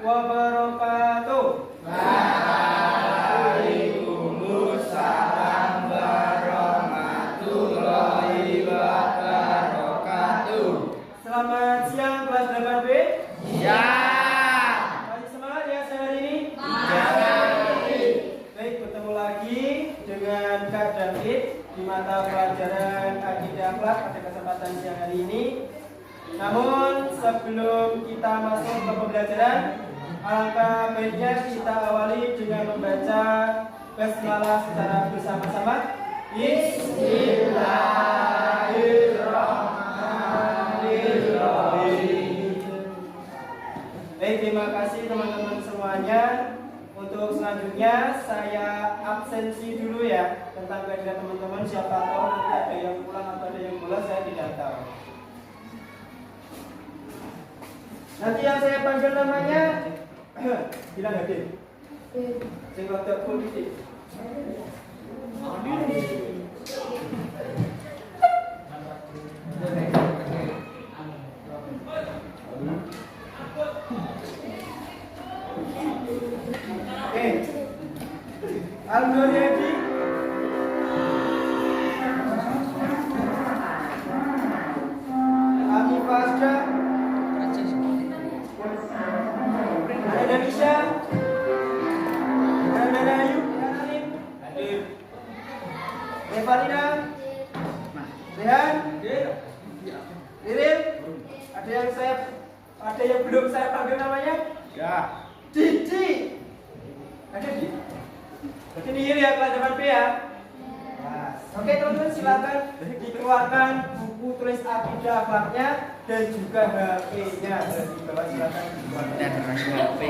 wabarakatuh. Waalaikumsalam warahmatullahi wabarakatuh. Selamat siang kelas 8B. Ya. Masih semangat ya saya hari ini? Ya. Baik, bertemu lagi dengan Kak David di mata pelajaran Akidah Akhlak pada kesempatan siang hari ini. Namun sebelum kita masuk ke pembelajaran, alangkah baiknya kita awali dengan membaca basmalah secara bersama-sama. Bismillahirrahmanirrahim. Baik, terima kasih teman-teman semuanya. Untuk selanjutnya saya absensi dulu ya tentang kehadiran teman-teman. Siapa tahu nanti ada yang pulang atau ada yang bolos, saya tidak tahu. Nanti yang saya panggil namanya bilang hadir. Saya ngotot politik. Al-Ghazali Ami Pasca Indonesia Nana Ayu Nalim hadir. Evalina Rehan Liril, ada yang belum saya panggil namanya? Ya. Didi. Ada Didi. Berarti ini ya kelas 8B ya. Nah, oke teman-teman, silakan dikeluarkan buku tulis akidah akhlaknya dan juga HP-nya. Di bawah silakan dikeluarkan. Dan HP.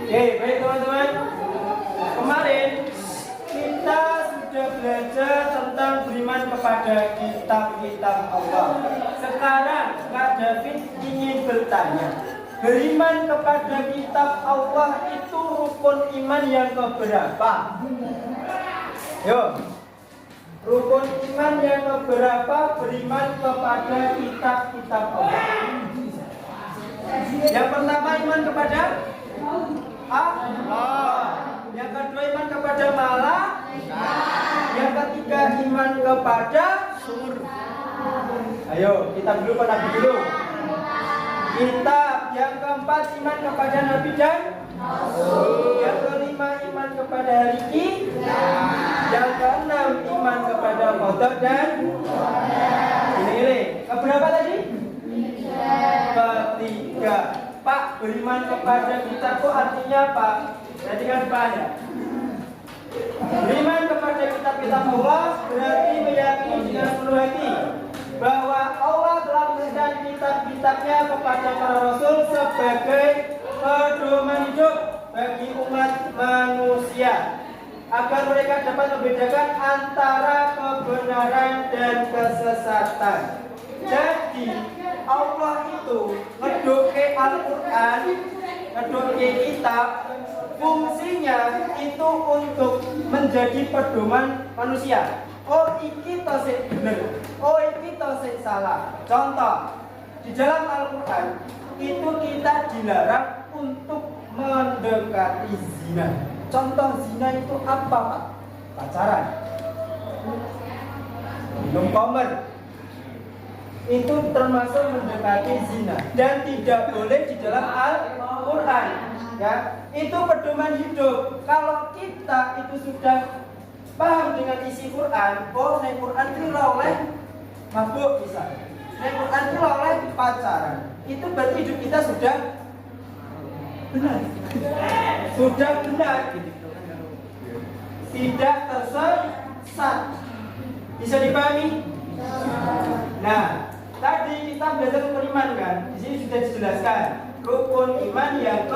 Oke, baik teman-teman. Kemarin kita sudah belajar tentang beriman kepada kitab-kitab Allah. Sekarang Kak David ingin bertanya, beriman kepada kitab Allah itu rukun iman yang keberapa? Yo, rukun iman yang keberapa beriman kepada kitab-kitab Allah? Yang pertama iman kepada Allah. Yang kedua iman kepada malaikat. Yang ketiga iman kepada surga. Ayo, kita dulu pada dulu. Kitab. Yang keempat iman kepada Nabi dan Rasul. Yang kelima iman kepada hari kiamat. Yang keenam iman kepada qadar dan ini. Keberapa tadi? Ketiga. Pak, beriman kepada kitabku artinya apa? Berarti kan Pak ya. Beriman kepada kitab-kitab Allah berarti meyakini dengan seluruh hati bahwa Allah telah memberikan kitab-kitabnya kepada para rasul sebagai pedoman hidup bagi umat manusia agar mereka dapat membedakan antara kebenaran dan kesesatan. Jadi Allah itu ngedoke Al-Quran, ngedoke kitab, fungsinya itu untuk menjadi pedoman manusia. Oh iki to sing bener, oh iki to sing salah. Contoh, di dalam Al-Quran itu kita dilarang untuk mendekati zina. Contoh zina itu apa Pak? Pacaran, minum khamr, itu termasuk mendekati zina dan tidak boleh di dalam Al-Quran ya. Itu pedoman hidup. Kalau kita itu sudah paham dengan isi Quran, oh nek Quran itu oleh mabuk misalnya, nek Quran itu oleh pacaran, itu berarti hidup kita sudah benar, sudah benar, tidak tersesat. Bisa dipahami? Nah, tadi kita belajar rukun iman kan? Di sini sudah dijelaskan rukun iman yang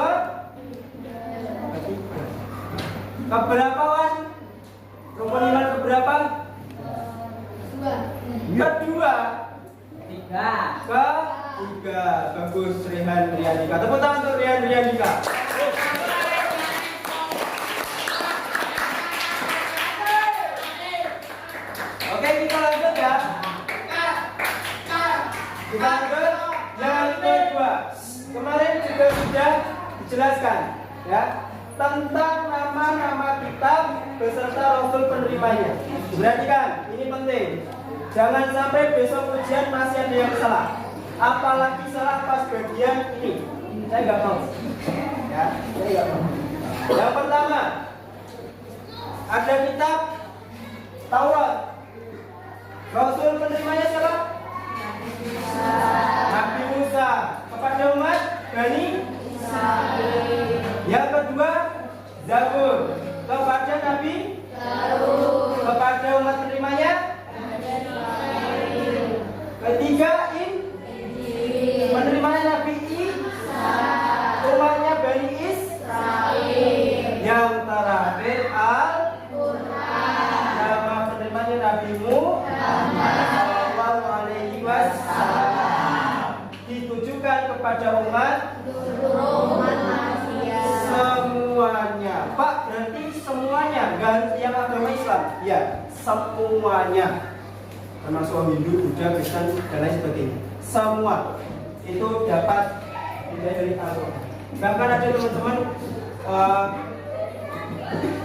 keberapa Wan? Rukun iman keberapa? Kedua. Ketiga. Bagus, Rehan Rianika. Tepuk tangan untuk Rehan Rianika. Oke, kita lanjut ya. juga sudah dijelaskan ya tentang nama-nama kitab beserta rasul penerimanya. Perhatikan, ini penting. Jangan sampai besok ujian masih ada yang salah. Apalagi salah pas bagian ini. Saya nggak mau. Ya, saya nggak mau. Yang pertama, ada kitab Taurat. Rasul penerimanya siapa? Nabi Musa. Kepada umat Bani Israil. Yang kedua, Zabur. Kepada Nabi Daud. Kepada umat penerimanya. Ketiga, Injil. Penerimanya Nabi Isa. Umatnya Bani Israil. Yang terakhir, Al-Quran. Nama penerimanya Nabi Muhammad Sallallahu Alaihi Wasallam. Ditujukan kepada umat manusia semuanya. Pak, berarti semuanya, nggak yang agama Islam? Ya, semuanya. Termasuk Hindu, Buddha, Kristen, dan lain sebagainya. Semua itu dapat dari Al-Quran. Bahkan ada teman-teman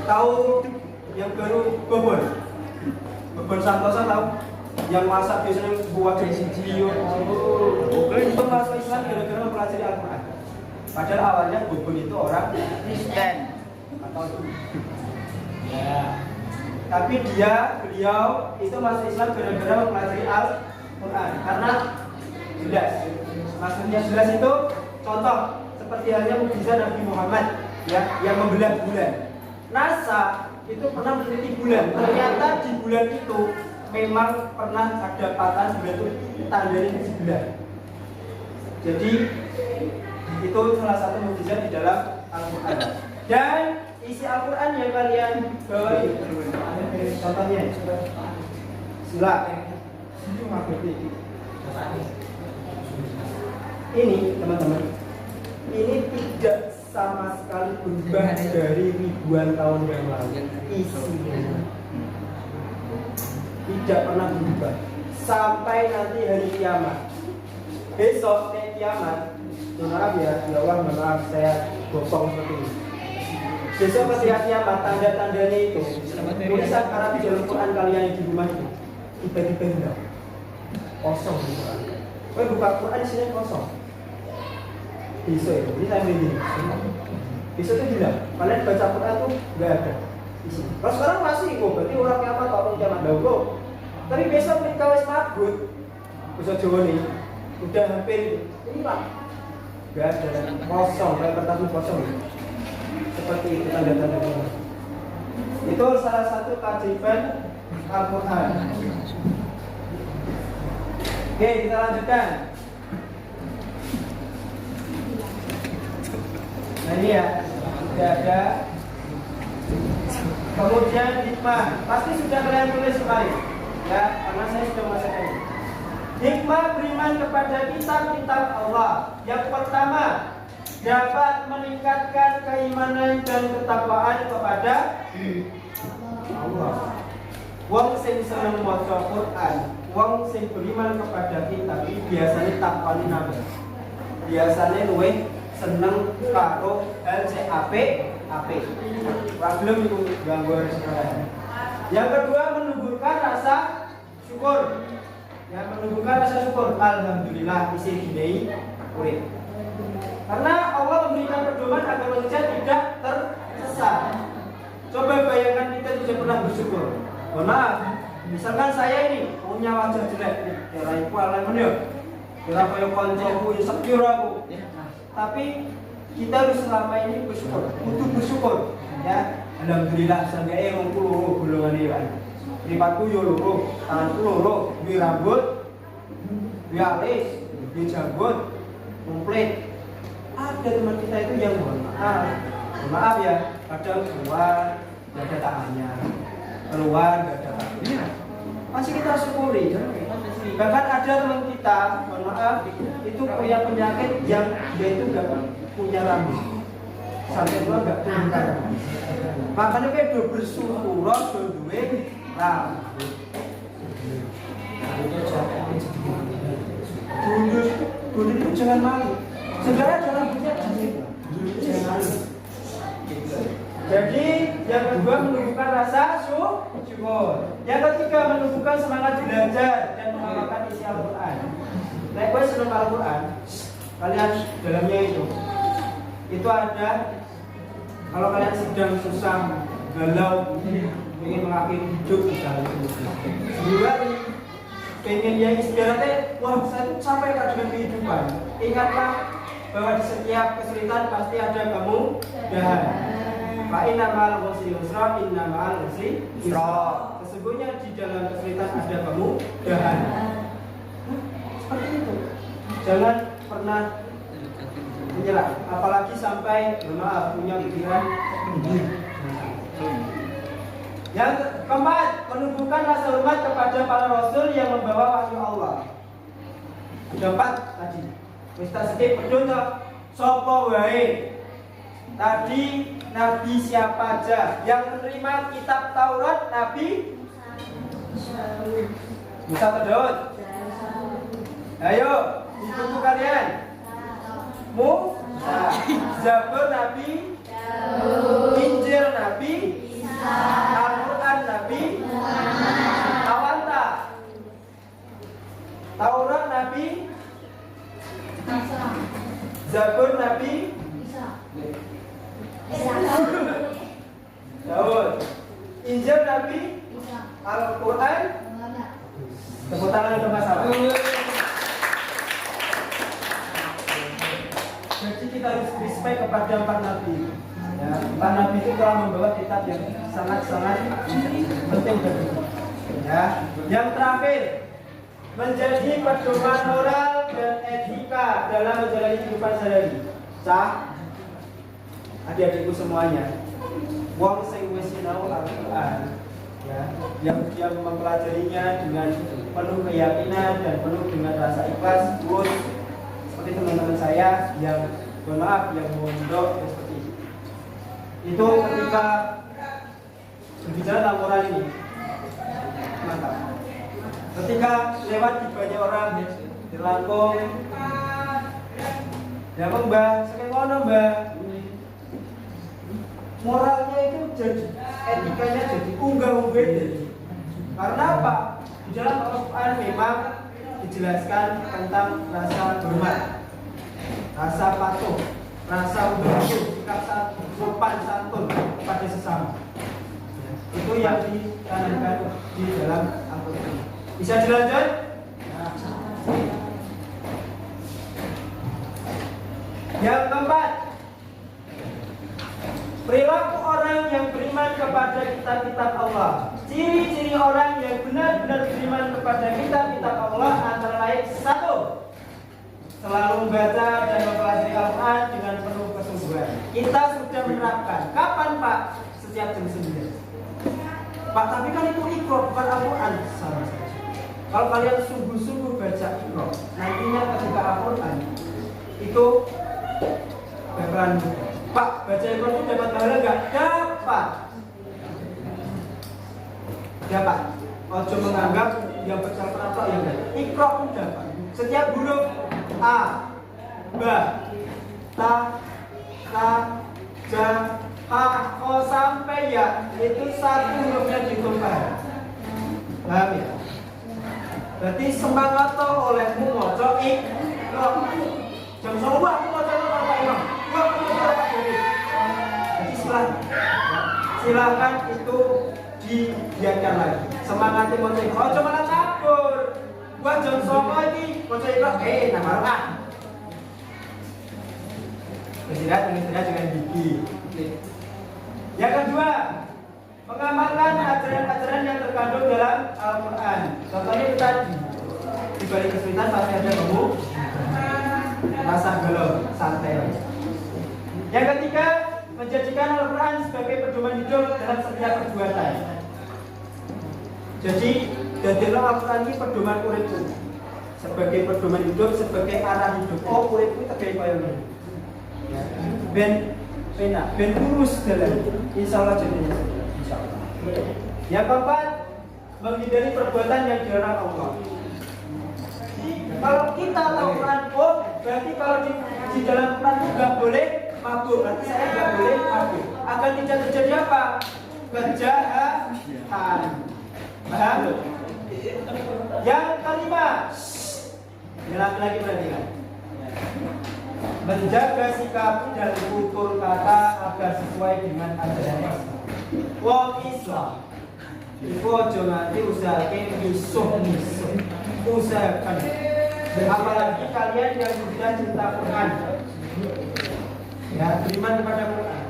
tahu yang baru Bobon Santosa tahu? Yang masak biasanya buat video. Itu masuk Islam gara-gara mempelajari Al-Quran. Padahal awalnya Bobon itu orang Kristen atau ya. Tapi beliau itu masuk Islam gara-gara mempelajari Al-Quran. Karena jelas, maksudnya jelas itu contoh seperti halnya mukjizat Nabi Muhammad ya, yang membelah bulan. NASA itu pernah meneliti bulan. Ternyata di bulan itu memang pernah ada patahan bulan itu tandanya di sebelah. Jadi itu salah satu mukjizat di dalam Al-Quran. Dan isi Al-Quran yang kalian bawahi, contohnya, sila. Ini teman-teman, ini tidak sama sekali berubah dari ribuan tahun yang lalu. Isinya tidak pernah berubah sampai nanti hari kiamat. Besok kiamat, maaf ya, maaf saya gosong seperti ini. Besok ketika kiamat, tanda-tandanya itu tulisan Arab di dalam Quran kalian yang di rumah itu tiba-tiba hilang, kosong di Quran. Kau buka Quran isinya kosong. Besok itu, ini saya begini. Besok itu hilang. Kalian baca Quran tuh nggak ada isi. Kalau sekarang masih kok, berarti orang kiamat atau kiamat dahulu. Tapi besok mereka wis mabut, besok Jawa nih udah hampir hilang. Nggak ada, kosong, kayak kertas kosong. Seperti itu tanda-tanda. Itu salah satu keajaiban Al-Quran. Oke, kita lanjutkan. Nah ini ya, sudah ada. Kemudian hikmah, pasti sudah kalian tulis sekali, ya, karena saya sudah mengatakan ini. Hikmah beriman kepada kitab-kitab Allah. Yang pertama, dapat meningkatkan keimanan dan ketakwaan kepada Allah. Wong sing seneng maca Quran, wong sing beriman kepada kitab iki biasanya takwane nambah. Biasanya luwih seneng karo hal sing apik. Problem itu gangguan sekarang. Yang kedua, menumbuhkan rasa syukur. Yang menumbuhkan rasa syukur. Alhamdulillah isi dinei urip. Karena Allah memberikan pedoman agar manusia tidak tersesat. Coba bayangkan kita tidak pernah bersyukur. Mohon maaf, misalkan saya ini punya wajah jelek, ya raiku alam menyo. Kira kaya koncoku insecure aku. Tapi kita harus selama ini bersyukur, butuh bersyukur. Ya, alhamdulillah sanggae wong loro golongane wae. Mripatku yo loro, tanganku loro, duwe rambut, duwe alis, duwe janggut, komplit. Ada teman kita itu yang mohon maaf ya, kadang keluar gak ada tangannya, keluar gak ada tangannya. Masih kita syukuri. Bahkan ada teman kita, mohon maaf, itu punya penyakit yang dia itu gak punya rambut, sampai tua gak punya rambut. Makanya kayak do bersyukur, do duwe rambut. Bundur itu jangan malu. Segala rambutnya Yang ketiga, menumbuhkan semangat belajar dan mengamalkan isi Al-Quran. Nah, gue senang Al-Quran. Kalian dalamnya itu ada. Kalau kalian sedang susah, galau, ingin mengakhiri hidup misalnya, juga pengen yang istiadatnya, wah saya tuh sampai dengan kehidupan. Ingatlah bahwa di setiap kesulitan pasti ada kemudahan. Fa inna ma'al usri yusra, inna ma'al usri yusra. Sesungguhnya di dalam kesulitan ada kemudahan. Seperti itu. Jangan pernah menyerah, apalagi sampai maaf punya pikiran. Yang keempat, menumbuhkan rasa hormat kepada para rasul yang membawa wahyu Allah. Keempat tadi, kita skip berdoa. Sopo wae. Tadi Nabi siapa aja yang menerima kitab Taurat? Nabi Musa atau Daud? Ayo, di buku kalian. Musa. Zabur Nabi, Injil Nabi, Al-Quran Nabi, Awanta. Taurat Nabi, Zabur Nabi, Daud. Injil Nabi, Al-Quran. Tepuk tangan untuk masalah. Jadi kita harus respect kepada empat nabi. Ya, empat nabi itu telah membawa kitab yang sangat-sangat penting bagi kita. Ya, yang terakhir, menjadi pedoman moral dan etika dalam menjalani kehidupan sehari-hari. Cah, adik-adikku semuanya, wong sing wis sinau Al-Quran, ya, yang dia mempelajarinya dengan penuh keyakinan dan penuh dengan rasa ikhlas, terus seperti teman-teman saya yang mohon maaf yang mondok seperti itu ketika berbicara tentang moral ini, mantap. Ketika lewat di banyak orang di langkung, ya mbak, sekarang ngono mbak, moralnya itu jadi, etikanya jadi unggah-ungguh. Karena apa? Di dalam Al-Quran memang dijelaskan tentang rasa hormat, rasa patuh, rasa unggah-ungguh, sikap sopan santun pada sesama. Itu yang ditanamkan di dalam Al-Quran. Bisa dilanjut? Yang keempat, perilaku orang yang beriman kepada kitab-kitab Allah. Ciri-ciri orang yang benar-benar beriman kepada kitab-kitab Allah antara lain: satu, selalu membaca dan mempelajari Al-Quran dengan penuh kesungguhan. Kita sudah menerapkan. Kapan Pak? Setiap jam 9. Pak, tapi kan itu Iqra bukan Al-Quran. Sama saja. Kalau kalian sungguh-sungguh baca Iqra, nantinya ketika Al-Quran itu bakalan, Pak, baca Iqra itu dapat pahala enggak? Dapat. Dapat. Ojo menganggap yang bercakap yang enggak. Iqra pun dapat. Setiap huruf A, Ba, Ta, Ka, Ja, Ha, Ko sampai Ya, itu satu hurufnya ditumpah. Paham ya? Berarti semangat olehmu moco Iqra. Jam 9 aku moco Pak Imam. Jadi silakan itu dibiarkan lagi. Semangatnya moco Iqra. Ojo malah kabur. Gua jam 9 iki moco Iqra nama rumah. Istirahat dengan gigi. Yang kedua, mengamalkan ajaran-ajaran yang terkandung dalam Al-Quran. Contohnya itu tadi, di balik kesulitan pasti ada kamu rasa galau, santai. Yang ketiga, menjadikan Al-Quran sebagai pedoman hidup dalam setiap perbuatan. Jadi, jadilah Al-Quran ini pedoman uripku, sebagai pedoman hidup, sebagai arah hidup. Oh, uripku terkait kaya ngene. Ben lurus dalam, insya Allah jadinya. Yang keempat, menghindari perbuatan yang dilarang Allah. Kalau kita tahu Quran, oh berarti kalau di dalam Quran itu nggak boleh mabuk, berarti saya nggak boleh mabuk. Agar tidak terjadi apa? Kejahatan. Paham? Yang kelima, ini laki-laki perhatikan. Menjaga sikap dan tutur kata agar sesuai dengan ajaran Islam. Wong Islam iku aja nganti usahakan misuh-misuh. Usahakan. Apalagi kalian yang sudah cinta Quran. Ya, beriman kepada Quran.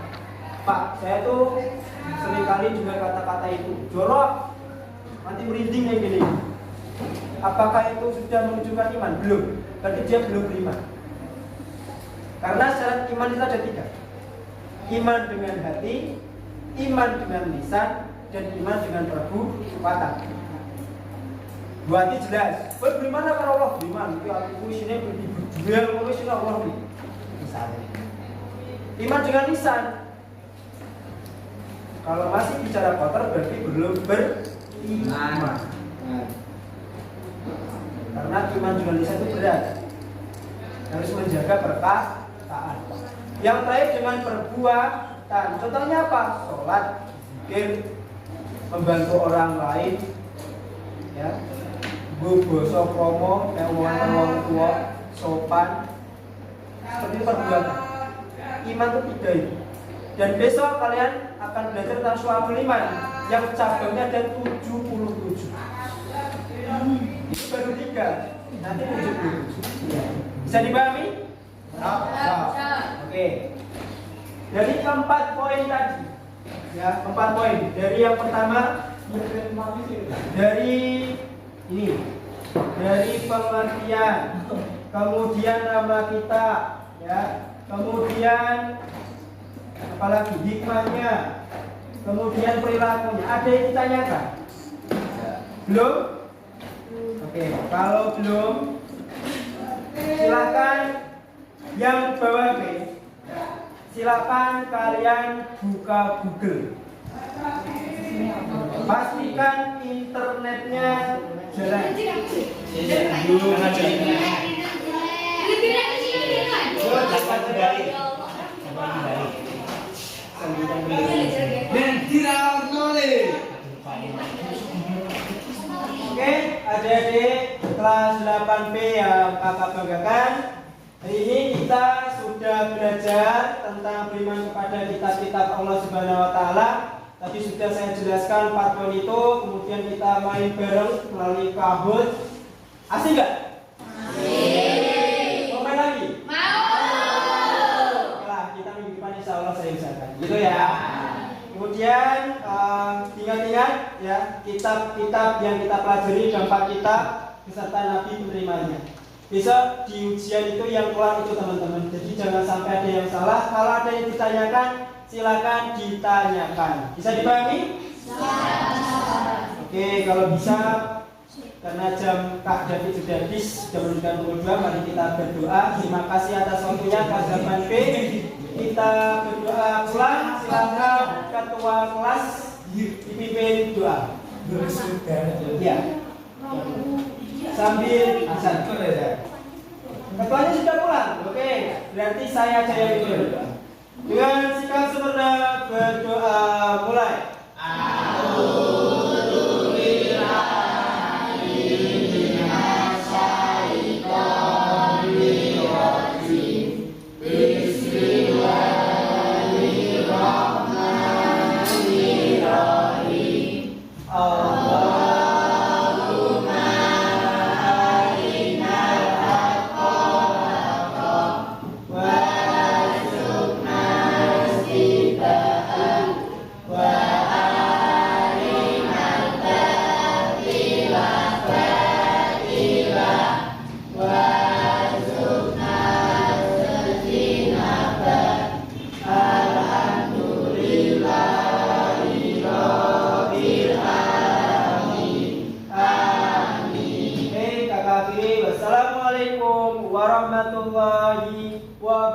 Pak, saya tuh seringkali juga kata-kata itu jorok, nanti merinding kayak gini. Apakah itu sudah menunjukkan iman? Belum. Berarti dia belum beriman. Karena syarat iman itu ada 3. Iman dengan hati, iman dengan lisan, dan iman dengan perbuatan. Dua hati jelas. Beriman apa Allah? Beriman. Itu aku isinya berjual, aku isinya Allah. Misalnya. Iman dengan lisan. Kalau masih bicara kotor berarti belum beriman. Karena iman dengan lisan itu berat. Harus menjaga perkataan. Yang terakhir dengan perbuatan. Contohnya apa? Sholat, zikir, membantu orang lain, ya, boso promo, omongan orang tua, sopan. Seperti perbuatan. Iman itu 3 itu. Dan besok kalian akan belajar tentang Syu'abul Iman yang cabangnya ada 77. Ini baru 3, nanti 77. Bisa dipahami? Oke. Dari 4 poin tadi, ya 4 poin. Dari yang pertama, dari ini, dari pengertian, kemudian nama kita, ya, kemudian apalagi hikmahnya, kemudian perilakunya. Ada yang ditanyakan? Belum? Oke, kalau belum, silakan yang bawah B. Silakan kalian buka Google. Pastikan internetnya jalan. Oke, adik-adik kelas 8B yang kakak banggakan, hari ini kita sudah belajar tentang beriman kepada kitab-kitab Allah Subhanahu wa Ta'ala. Tadi sudah saya jelaskan 4 poin itu, kemudian kita main bareng melalui Kahoot. Asik nggak? Asik. Mau main lagi? Mau. Oke, kita minggu depan insya Allah saya usahakan. Gitu ya. Kemudian ingat-ingat ya kitab-kitab yang kita pelajari, dampak kitab beserta Nabi menerimanya. Besok di ujian itu yang keluar itu teman-teman. Jadi jangan sampai ada yang salah. Kalau ada yang ditanyakan, silakan ditanyakan. Bisa dipahami? Oke, kalau bisa, karena jam Kak David sudah habis, sudah menunjukkan pukul 2, mari kita berdoa. Terima kasih atas waktunya Kak Zaman B. Kita berdoa pulang. Silakan ketua kelas dipimpin doa. Ya. Sambil azan. Ketuanya sudah pulang. Oke, berarti saya aja yang berdoa. Dengan sikap sempurna berdoa mulai. Wassalamualaikum warahmatullahi wabarakatuh.